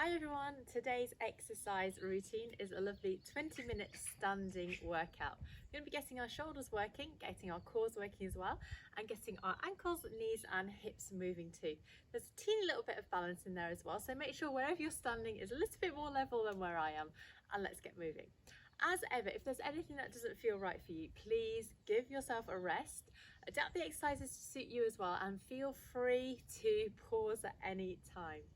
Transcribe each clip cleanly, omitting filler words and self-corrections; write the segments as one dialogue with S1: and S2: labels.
S1: Hi everyone, today's exercise routine is a lovely 20-minute standing workout. We're going to be getting our shoulders working, getting our cores working as well, and getting our ankles, knees and hips moving too. There's a teeny little bit of balance in there as well, so make sure wherever you're standing is a little bit more level than where I am, and let's get moving. As ever, if there's anything that doesn't feel right for you, please give yourself a rest, adapt the exercises to suit you as well, and feel free to pause at any time.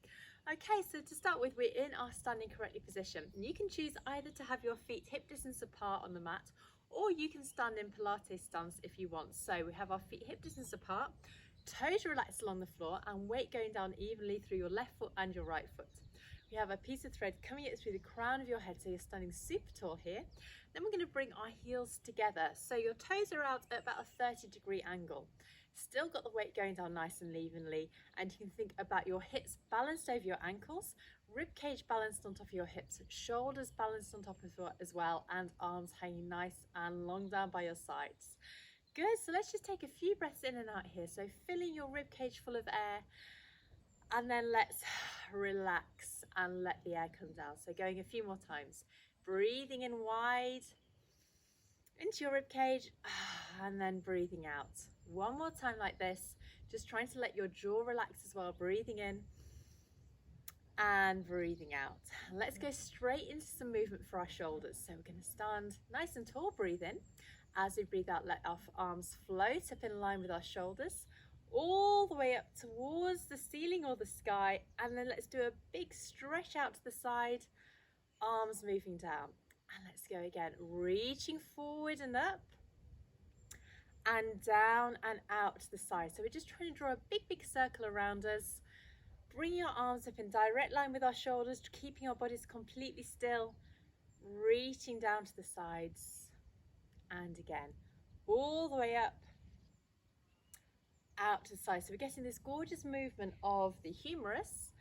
S1: Okay, so to start with, we're in our standing correctly position. And you can choose either to have your feet hip distance apart on the mat, or you can stand in Pilates stance if you want. So we have our feet hip distance apart, toes relaxed along the floor, and weight going down evenly through your left foot and your right foot. We have a piece of thread coming up through the crown of your head, so you're standing super tall here. Then we're going to bring our heels together, so your toes are out at about a 30-degree angle. Still got the weight going down nice and evenly, and you can think about your hips balanced over your ankles, rib cage balanced on top of your hips, shoulders balanced on top of it as well, and arms hanging nice and long down by your sides. Good, so let's just take a few breaths in and out here. So filling your rib cage full of air, and then let's relax and let the air come down. So going a few more times, breathing in wide into your rib cage, and then breathing out. One more time like this, just trying to let your jaw relax as well, breathing in and breathing out. Let's go straight into some movement for our shoulders. So we're going to stand nice and tall, breathe in. As we breathe out, let our arms float up in line with our shoulders, all the way up towards the ceiling or the sky, and then let's do a big stretch out to the side, arms moving down. And let's go again, reaching forward and up, and down and out to the side. So we're just trying to draw a big circle around us, bringing our arms up in direct line with our shoulders, keeping our bodies completely still, reaching down to the sides, and again, all the way up, out to the side. So we're getting this gorgeous movement of the humerus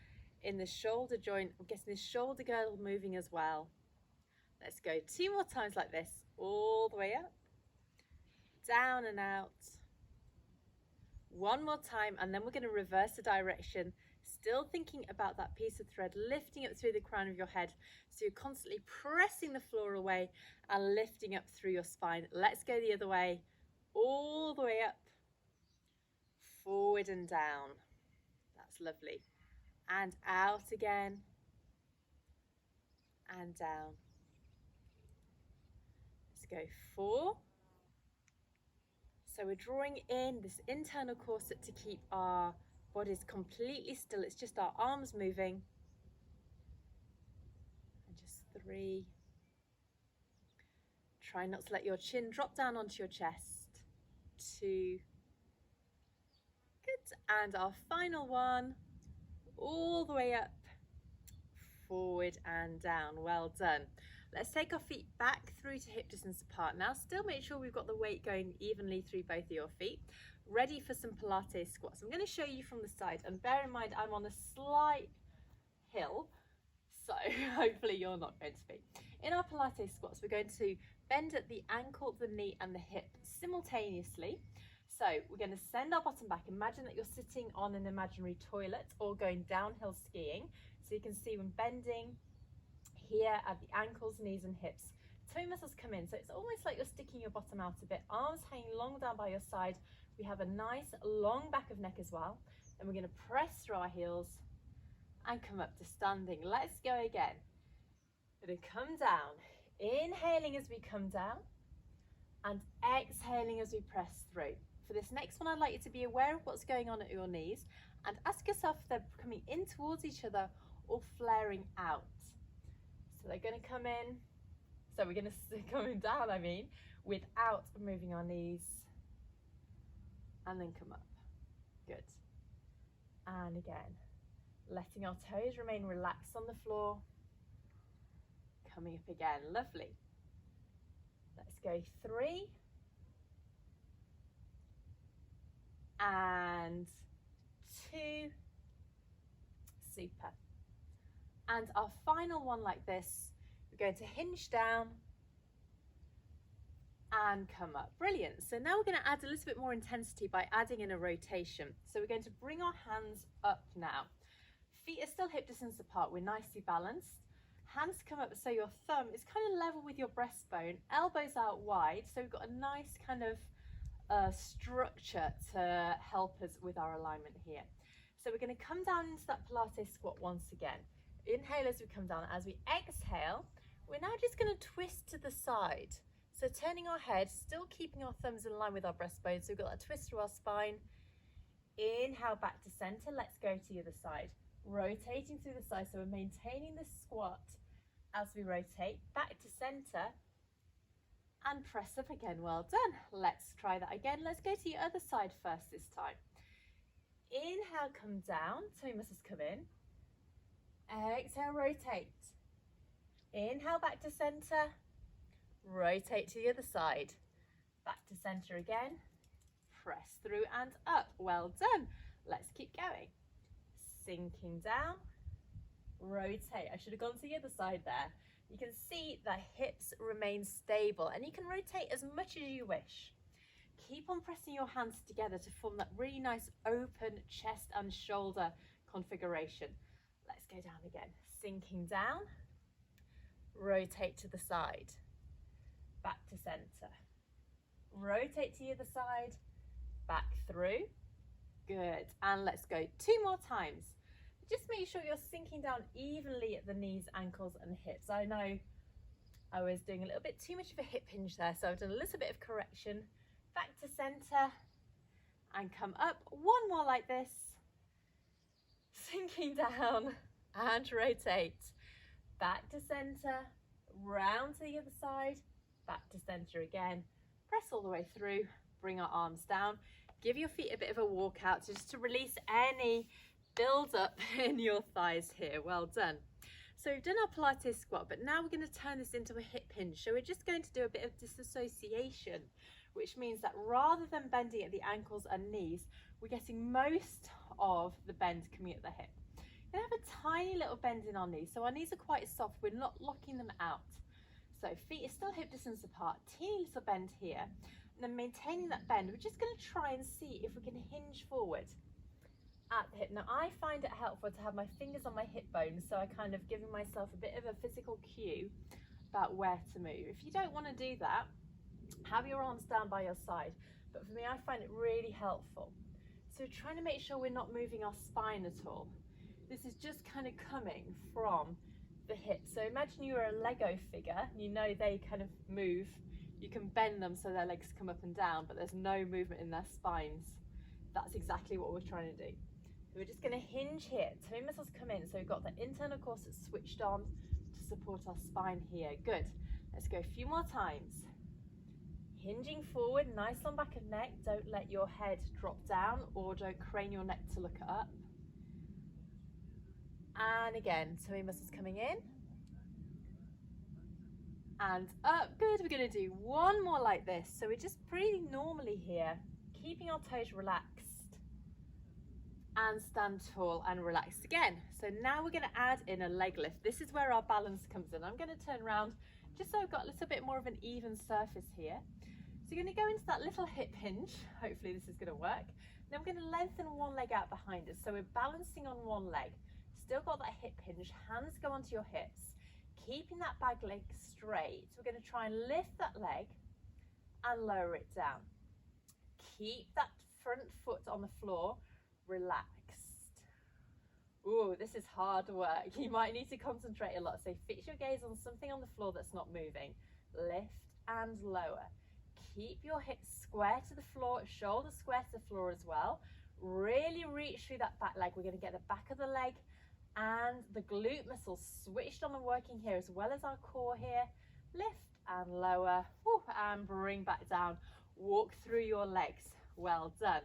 S1: in the shoulder joint. We're getting this shoulder girdle moving as well. Let's go 2 more times like this, all the way up, down and out. One more time, and then we're going to reverse the direction, still thinking about that piece of thread lifting up through the crown of your head. So you're constantly pressing the floor away and lifting up through your spine. Let's go the other way, all the way up, forward and down. That's lovely. And out again, and down. Let's go 4. So we're drawing in this internal corset to keep our bodies completely still. It's just our arms moving. And just 3. Try not to let your chin drop down onto your chest. 2. Good. And our final one, all the way up, forward and down. Well done. Let's take our feet back through to hip distance apart. Now still make sure we've got the weight going evenly through both of your feet. Ready for some Pilates squats. I'm going to show you from the side, and bear in mind I'm on a slight hill, so hopefully you're not going to be. In our Pilates squats, we're going to bend at the ankle, the knee and the hip simultaneously. So we're going to send our bottom back. Imagine that you're sitting on an imaginary toilet or going downhill skiing. So you can see when bending here at the ankles, knees and hips, toe muscles come in. So it's almost like you're sticking your bottom out a bit, arms hanging long down by your side. We have a nice long back of neck as well. And we're going to press through our heels and come up to standing. Let's go again. We're going to come down, inhaling as we come down and exhaling as we press through. For this next one, I'd like you to be aware of what's going on at your knees and ask yourself if they're coming in towards each other or flaring out. So they're going to come in, so we're going to come down, without moving our knees, and then come up. Good. And again, letting our toes remain relaxed on the floor, coming up again. Lovely. Let's go 3 and 2. Super. And our final one like this, we're going to hinge down and come up. Brilliant. So now we're going to add a little bit more intensity by adding in a rotation. So we're going to bring our hands up now. Feet are still hip distance apart, we're nicely balanced. Hands come up so your thumb is kind of level with your breastbone, elbows out wide, so we've got a nice kind of structure to help us with our alignment here. So we're going to come down into that Pilates squat once again. Inhale as we come down. As we exhale, we're now just going to twist to the side. So turning our head, still keeping our thumbs in line with our breastbone. So we've got that twist through our spine. Inhale back to center. Let's go to the other side. Rotating through the side. So we're maintaining this squat as we rotate back to center and press up again. Well done. Let's try that again. Let's go to the other side first this time. Inhale, come down. Tummy muscles come in. Exhale, rotate. Inhale back to center. Rotate to the other side. Back to center again. Press through and up. Well done. Let's keep going. Sinking down. Rotate. I should have gone to the other side there. You can see the hips remain stable and you can rotate as much as you wish. Keep on pressing your hands together to form that really nice open chest and shoulder configuration. Let's go down again. Sinking down. Rotate to the side. Back to center. Rotate to the other side. Back through. Good. And let's go 2 more times. Just make sure you're sinking down evenly at the knees, ankles and hips. I know I was doing a little bit too much of a hip hinge there, so I've done a little bit of correction. Back to center and come up. 1 more like this. Sinking down and rotate. Back to center, round to the other side, back to center again. Press all the way through, bring our arms down. Give your feet a bit of a walk out just to release any build up in your thighs here. Well done. So we've done our Pilates squat, but now we're going to turn this into a hip hinge. So we're just going to do a bit of disassociation, which means that rather than bending at the ankles and knees, we're getting most of the bend coming at the hip. We have a tiny little bend in our knees, so our knees are quite soft. We're not locking them out. So feet are still hip distance apart, teeny little bend here, and then maintaining that bend. We're just going to try and see if we can hinge forward at the hip. Now I find it helpful to have my fingers on my hip bones, so I kind of giving myself a bit of a physical cue about where to move. If you don't want to do that, have your arms down by your side, but for me I find it really helpful. So we're trying to make sure we're not moving our spine at all. This is just kind of coming from the hip. So imagine you were a Lego figure, you know they kind of move. You can bend them so their legs come up and down, but there's no movement in their spines. That's exactly what we're trying to do. So we're just going to hinge here. Tummy muscles come in, so we've got the internal core switched on to support our spine here. Good. Let's go a few more times. Hinging forward, nice long back of neck. Don't let your head drop down or don't crane your neck to look up. And again, tummy muscles coming in. And up. Good. We're going to do 1 more like this. So we're just breathing normally here, keeping our toes relaxed. And stand tall and relaxed again. So now we're going to add in a leg lift. This is where our balance comes in. I'm going to turn around just so I've got a little bit more of an even surface here. So you're going to go into that little hip hinge. Hopefully this is going to work. Then we're going to lengthen one leg out behind us. So we're balancing on one leg. Still got that hip hinge. Hands go onto your hips. Keeping that back leg straight. So we're going to try and lift that leg and lower it down. Keep that front foot on the floor relaxed. Ooh, this is hard work. You might need to concentrate a lot. So fix your gaze on something on the floor that's not moving. Lift and lower. Keep your hips square to the floor, shoulders square to the floor as well. Really reach through that back leg. We're going to get the back of the leg and the glute muscles switched on and working here, as well as our core here. Lift and lower. Woo, and bring back down. Walk through your legs. Well done.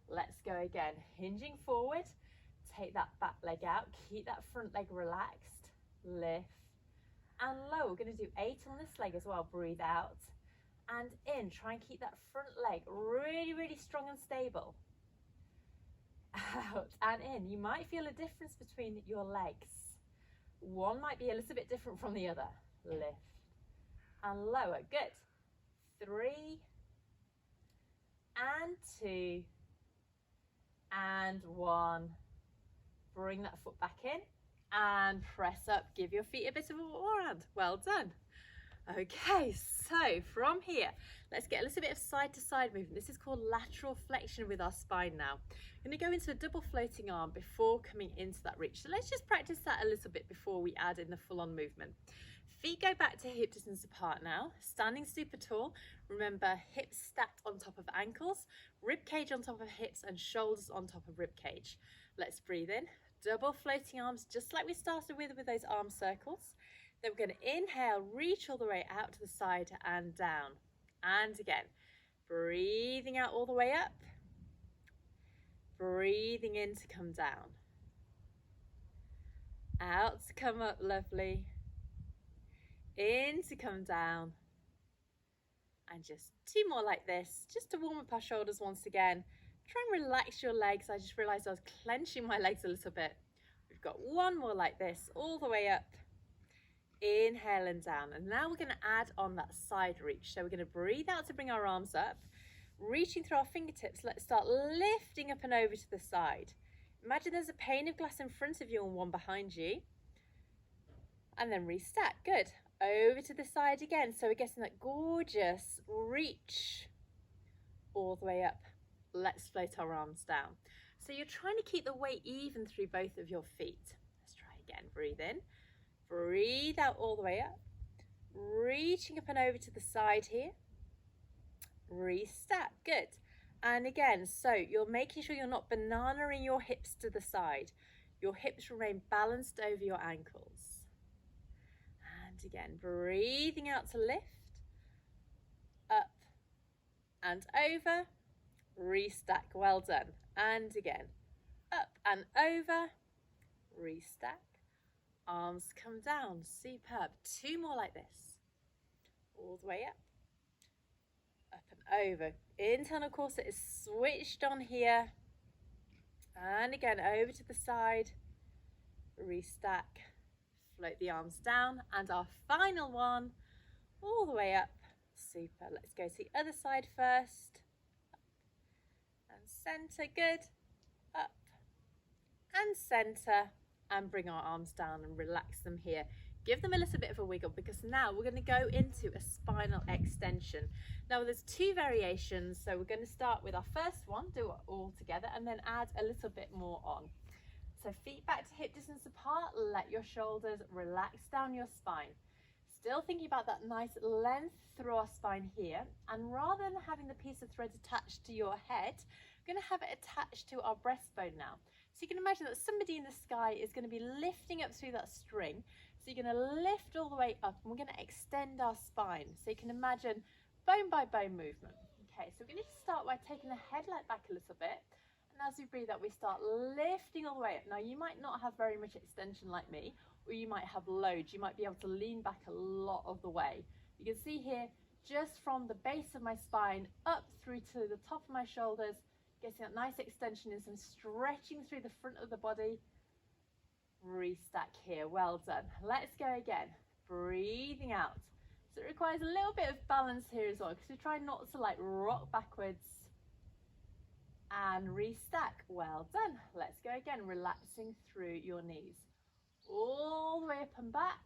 S1: Let's go again. Hinging forward. Take that back leg out. Keep that front leg relaxed. Lift and lower. We're going to do 8 on this leg as well. Breathe out and in. Try and keep that front leg really, really strong and stable. Out and in. You might feel a difference between your legs. One might be a little bit different from the other. Lift and lower. Good. 3 and 2 and 1. bring that foot back in and press up. Give your feet a bit of a walk around. Well done. Okay, so from here, let's get a little bit of side to side movement. This is called lateral flexion with our spine now. I'm going to go into a double floating arm before coming into that reach. So let's just practice that a little bit before we add in the full-on movement. Feet go back to hip distance apart now, standing super tall. Remember, hips stacked on top of ankles, rib cage on top of hips, and shoulders on top of rib cage. Let's breathe in, double floating arms, just like we started with those arm circles. Then we're going to inhale, reach all the way out to the side and down. And again, breathing out all the way up, breathing in to come down. Out to come up, lovely. In to come down. And just 2 more like this, just to warm up our shoulders once again. Try and relax your legs. I just realized I was clenching my legs a little bit. We've got 1 more like this, all the way up. Inhale and down. And now we're going to add on that side reach. So we're going to breathe out to bring our arms up, reaching through our fingertips. Let's start lifting up and over to the side. Imagine there's a pane of glass in front of you and 1 behind you. And then restack. Good. Over to the side again. So we're getting that gorgeous reach all the way up. Let's float our arms down. So you're trying to keep the weight even through both of your feet. Let's try again. Breathe in. Breathe out all the way up. Reaching up and over to the side here. Restack. Good. And again, so you're making sure you're not bananaing your hips to the side. Your hips remain balanced over your ankles. And again, breathing out to lift. Up and over. Restack. Well done. And again, up and over. Restack. Arms come down. Superb. 2 more like this. All the way up. Up and over. Internal corset is switched on here. And again, over to the side. Restack. Float the arms down. And our final one, all the way up. Super. Let's go to the other side first. Up and center. Good. Up and center. And bring our arms down and relax them here. Give them a little bit of a wiggle, because now we're going to go into a spinal extension. Now there's 2 variations, so we're going to start with our first one, do it all together, and then add a little bit more on. So feet back to hip distance apart, let your shoulders relax down your spine. Still thinking about that nice length through our spine here, and rather than having the piece of thread attached to your head, we're going to have it attached to our breastbone now. So you can imagine that somebody in the sky is going to be lifting up through that string. So you're going to lift all the way up, and we're going to extend our spine. So you can imagine bone by bone movement. Okay, so we're going to start by taking the headlight back a little bit. And as we breathe out, we start lifting all the way up. Now you might not have very much extension like me, or you might have loads. You might be able to lean back a lot of the way. You can see here, just from the base of my spine up through to the top of my shoulders, getting that nice extension and some stretching through the front of the body. Restack here. Well done. Let's go again. Breathing out. So it requires a little bit of balance here as well, because we try not to like rock backwards. And restack. Well done. Let's go again. Relaxing through your knees. All the way up and back.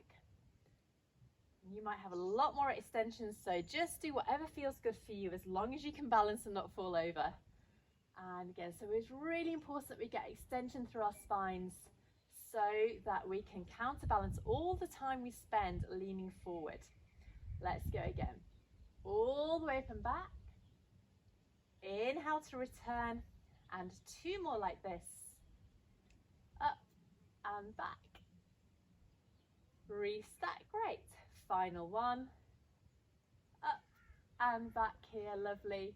S1: You might have a lot more extensions, so just do whatever feels good for you, as long as you can balance and not fall over. And again, so it's really important that we get extension through our spines so that we can counterbalance all the time we spend leaning forward. Let's go again. All the way up and back. Inhale to return, and 2 more like this. Up and back. Restack. Great. Final one. Up and back here. Lovely.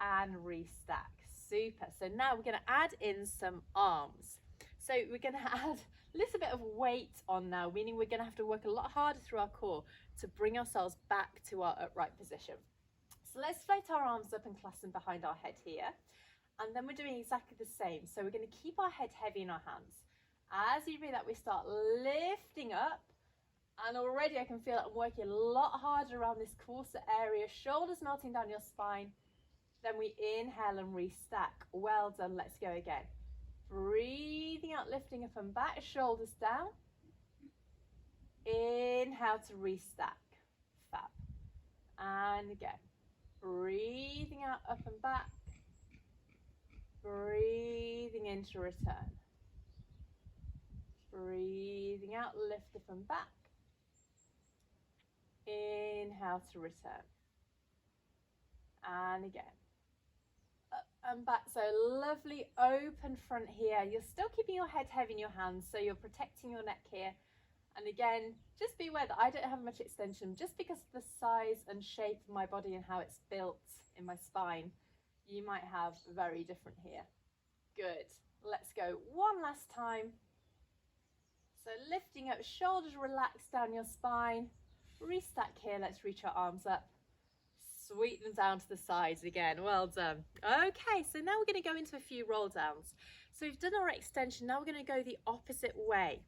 S1: And restack. Super. So now we're going to add in some arms. So we're going to add a little bit of weight on now, meaning we're going to have to work a lot harder through our core to bring ourselves back to our upright position. So let's float our arms up and clasp them behind our head here. And then we're doing exactly the same. So we're going to keep our head heavy in our hands. As you breathe out, we start lifting up. And already I can feel that I'm working a lot harder around this corset area, shoulders melting down your spine. Then we inhale and restack. Well done. Let's go again. Breathing out, lifting up and back, shoulders down. Inhale to restack. Fab. And again. Breathing out, up and back. Breathing in to return. Breathing out, lift up and back. Inhale to return. And again. Up and back. So lovely open front here. You're still keeping your head heavy in your hands, so you're protecting your neck here. And again, just be aware that I don't have much extension just because of the size and shape of my body and how it's built in my spine. You might have very different here. Good. Let's go one last time. So lifting up, shoulders relaxed down your spine. Restack here. Let's reach our arms up. Sweep them down to the sides again. Well done. Okay, so now we're going to go into a few roll downs. So we've done our extension. Now we're going to go the opposite way.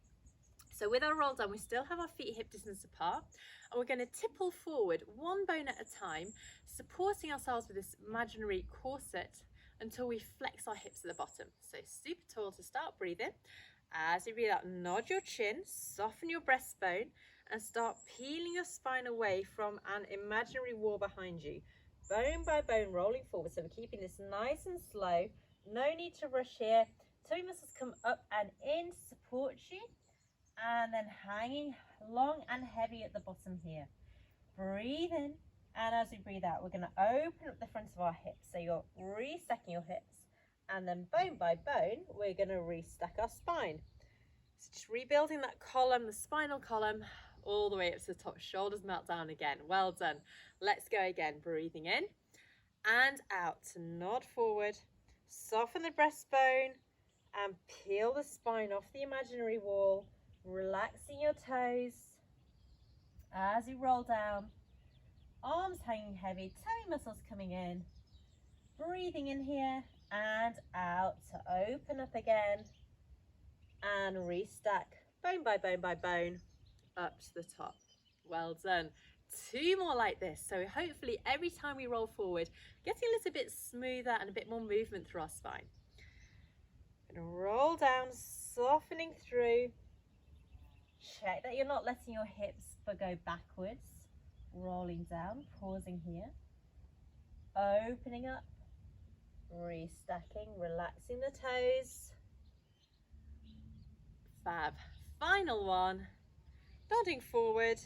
S1: So with our roll down, we still have our feet hip distance apart, and we're going to tipple forward one bone at a time, supporting ourselves with this imaginary corset until we flex our hips at the bottom. So super tall to start. Breathing. As you breathe out, nod your chin, soften your breastbone, and start peeling your spine away from an imaginary wall behind you. Bone by bone, rolling forward. So we're keeping this nice and slow. No need to rush here. Tummy muscles come up and in to support you. And then hanging long and heavy at the bottom here. Breathe in, and as we breathe out, we're going to open up the front of our hips. So you're restacking your hips, and then bone by bone, we're going to restack our spine. So just rebuilding that column, the spinal column, all the way up to the top. Shoulders melt down again. Well done. Let's go again. Breathing in and out. Nod forward, soften the breastbone, and peel the spine off the imaginary wall. Relaxing your toes as you roll down, arms hanging heavy, tummy muscles coming in. Breathing in here and out to open up again and restack bone by bone by bone up to the top. Well done. Two more like this. So hopefully every time we roll forward, getting a little bit smoother and a bit more movement through our spine. And roll down, softening through. Check that you're not letting your hips go backwards. Rolling down, pausing here. Opening up, restacking, relaxing the toes. Fab. Final one. Nodding forward,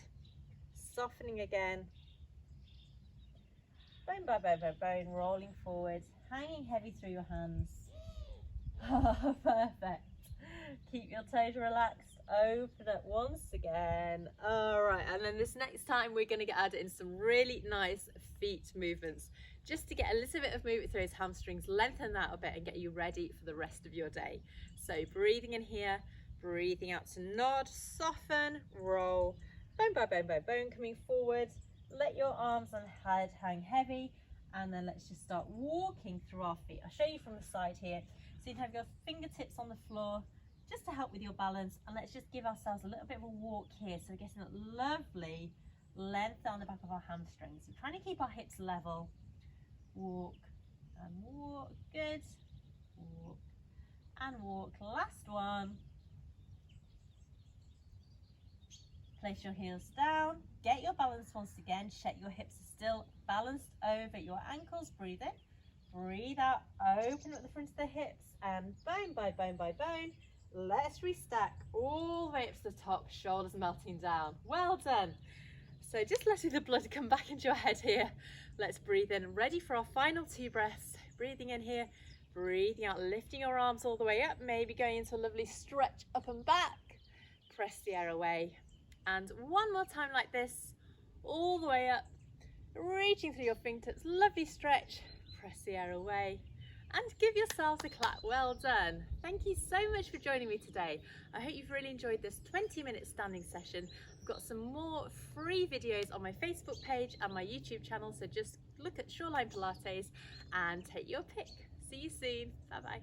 S1: softening again. Bone by bone by bone, rolling forward, hanging heavy through your hands. Oh, perfect. Keep your toes relaxed. Open up once again. All right, and then this next time we're going to add in some really nice feet movements just to get a little bit of movement through those hamstrings, lengthen that a bit and get you ready for the rest of your day. So breathing in here, breathing out to nod, soften, roll, bone by bone by bone, coming forward. Let your arms and head hang heavy, and then let's just start walking through our feet. I'll show you from the side here. So you have your fingertips on the floor, just to help with your balance, and let's just give ourselves a little bit of a walk here. So we're getting that lovely length down the back of our hamstrings. We're trying to keep our hips level. Walk and walk. Good. Walk and walk. Last one. Place your heels down. Get your balance once again. Check your hips are still balanced over your ankles. Breathe in. Breathe out. Open up the front of the hips and bone by bone by bone. Let's restack all the way up to the top, shoulders melting down. Well done. So just letting the blood come back into your head here. Let's breathe in, ready for our final two breaths. Breathing in here, breathing out, lifting your arms all the way up, maybe going into a lovely stretch up and back. Press the air away. And one more time like this, all the way up, reaching through your fingertips, lovely stretch. Press the air away. And give yourselves a clap. Well done. Thank you so much for joining me today. I hope you've really enjoyed this 20-minute standing session. I've got some more free videos on my Facebook page and my YouTube channel, so just look at Shoreline Pilates and take your pick. See you soon. Bye bye.